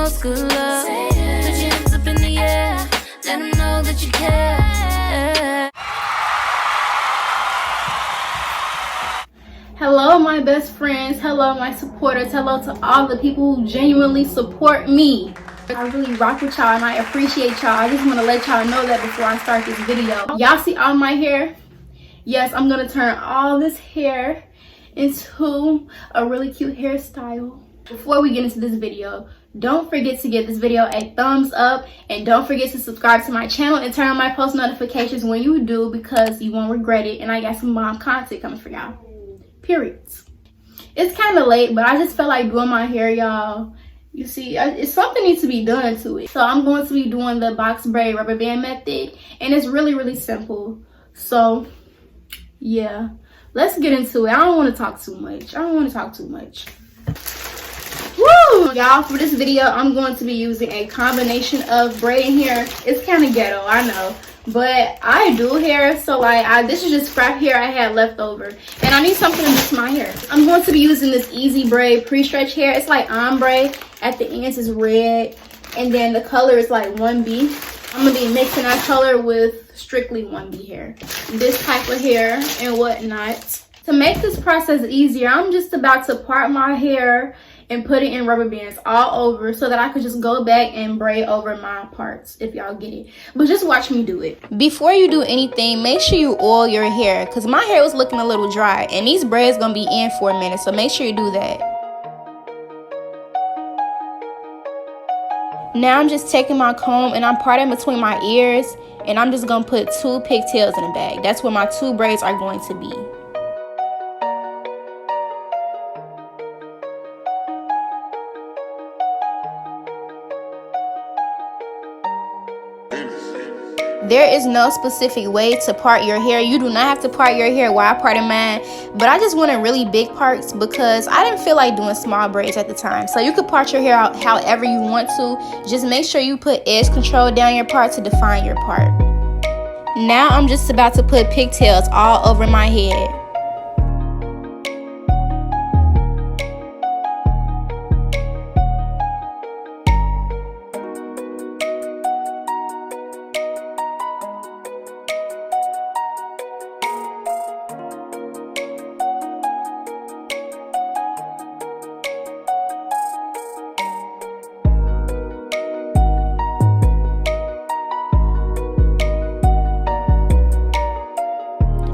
wants good love. Put your hands up in the air, let them know that you care. Hello, my best friends. Hello, my supporters. Hello to all the people who genuinely support me. I really rock with y'all and I appreciate y'all. I just want to let y'all know that before I start this video. Y'all see all my hair? Yes, I'm going to turn all this hair into a really cute hairstyle. Before we get into this video, don't forget to give this video a thumbs up and don't forget to subscribe to my channel and turn on my post notifications when you do, because you won't regret it and I got some bomb content coming for y'all. Periods. It's kind of late, but I just felt like doing my hair, y'all. You see, something needs to be done to it. So I'm going to be doing the box braid rubber band method, and it's really simple. So yeah, let's get into it. I don't want to talk too much. Woo! Y'all, for this video, I'm going to be using a combination of braiding hair. It's kind of ghetto, I know. But I do hair, so like this is just scrap hair I had left over, and I need something to mix my hair. I'm going to be using this easy braid pre-stretch hair. It's like ombre. At the ends is red, and then the color is like 1B. I'm gonna be mixing that color with strictly 1B hair, this type of hair and whatnot. To make this process easier, I'm just about to part my hair and put it in rubber bands all over so that I could just go back and braid over my parts, if y'all get it. But just watch me do it. Before you do anything, make sure you oil your hair, because my hair was looking a little dry and these braids gonna be in for a minute, so make sure you do that. Now I'm just taking my comb and I'm parting between my ears, and I'm just gonna put 2 pigtails in the bag. That's where my 2 braids are going to be. There is no specific way to part your hair. You do not have to part your hair while I parted mine, but I just wanted really big parts because I didn't feel like doing small braids at the time. So you could part your hair out however you want to. Just make sure you put edge control down your part to define your part. Now I'm just about to put pigtails all over my head.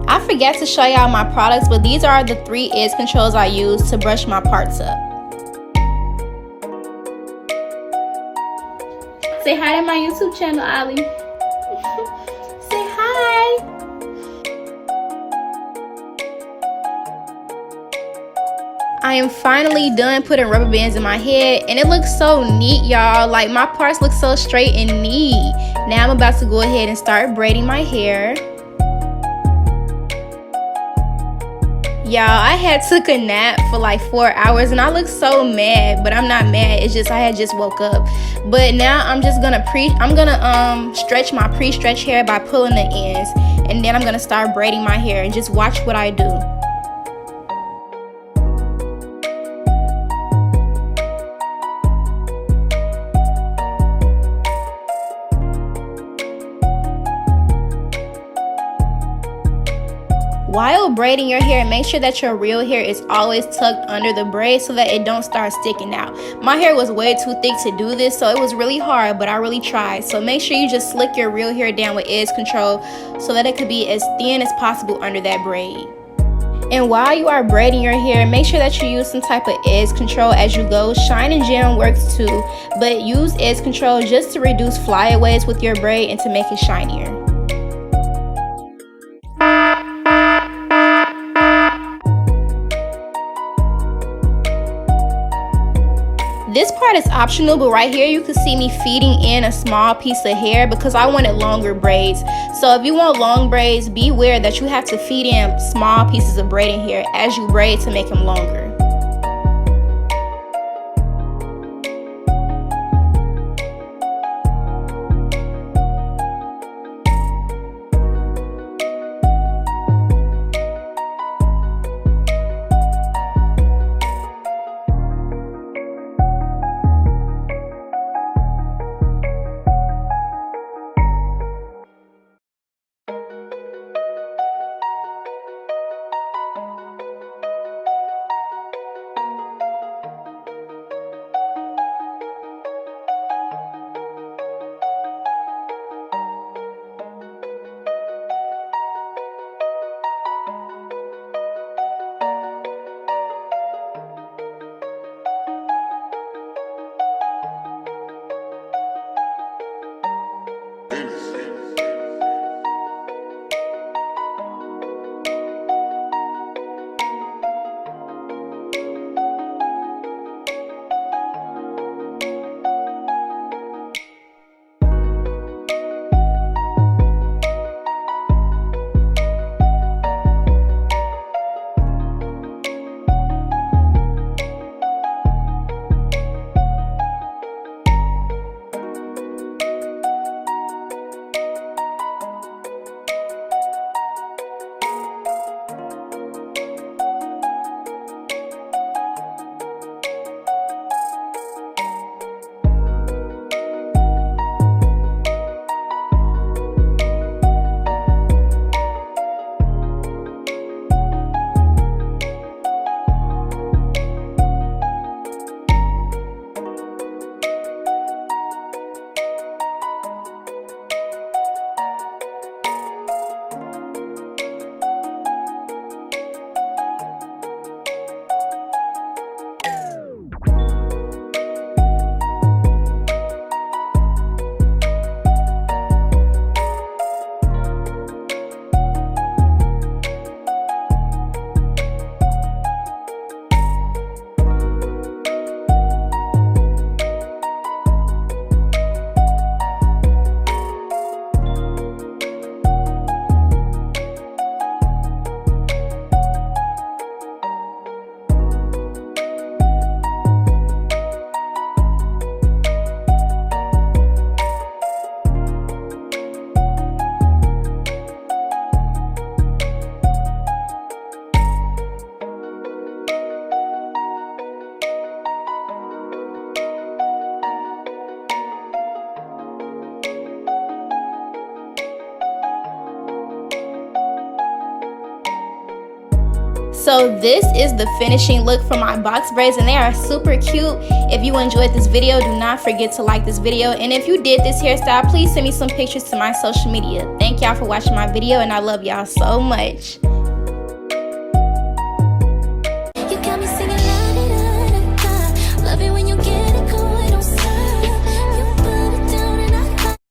I forgot to show y'all my products, but these are the 3 edge controls I use to brush my parts up. Say hi to my YouTube channel, Ali. Say hi. I am finally done putting rubber bands in my head, and it looks so neat, y'all. Like, my parts look so straight and neat. Now I'm about to go ahead and start braiding my hair. Y'all, I had took a nap for like 4 hours and I look so mad, but I'm not mad. It's just I had just woke up. But now I'm just gonna stretch my pre-stretch hair by pulling the ends, and then I'm gonna start braiding my hair and just watch what I do. While braiding your hair, make sure that your real hair is always tucked under the braid so that it don't start sticking out. My hair was way too thick to do this, so it was really hard, but I really tried. So make sure you just slick your real hair down with edge control so that it could be as thin as possible under that braid. And while you are braiding your hair, make sure that you use some type of edge control as you go. Shine and gem works too, but use edge control just to reduce flyaways with your braid and to make it shinier. This part is optional, but right here you can see me feeding in a small piece of hair because I wanted longer braids. So if you want long braids, be aware that you have to feed in small pieces of braiding hair as you braid to make them longer. So this is the finishing look for my box braids, and they are super cute. If you enjoyed this video, do not forget to like this video, and if you did this hairstyle, please send me some pictures to my social media. Thank y'all for watching my video, and I love y'all so much.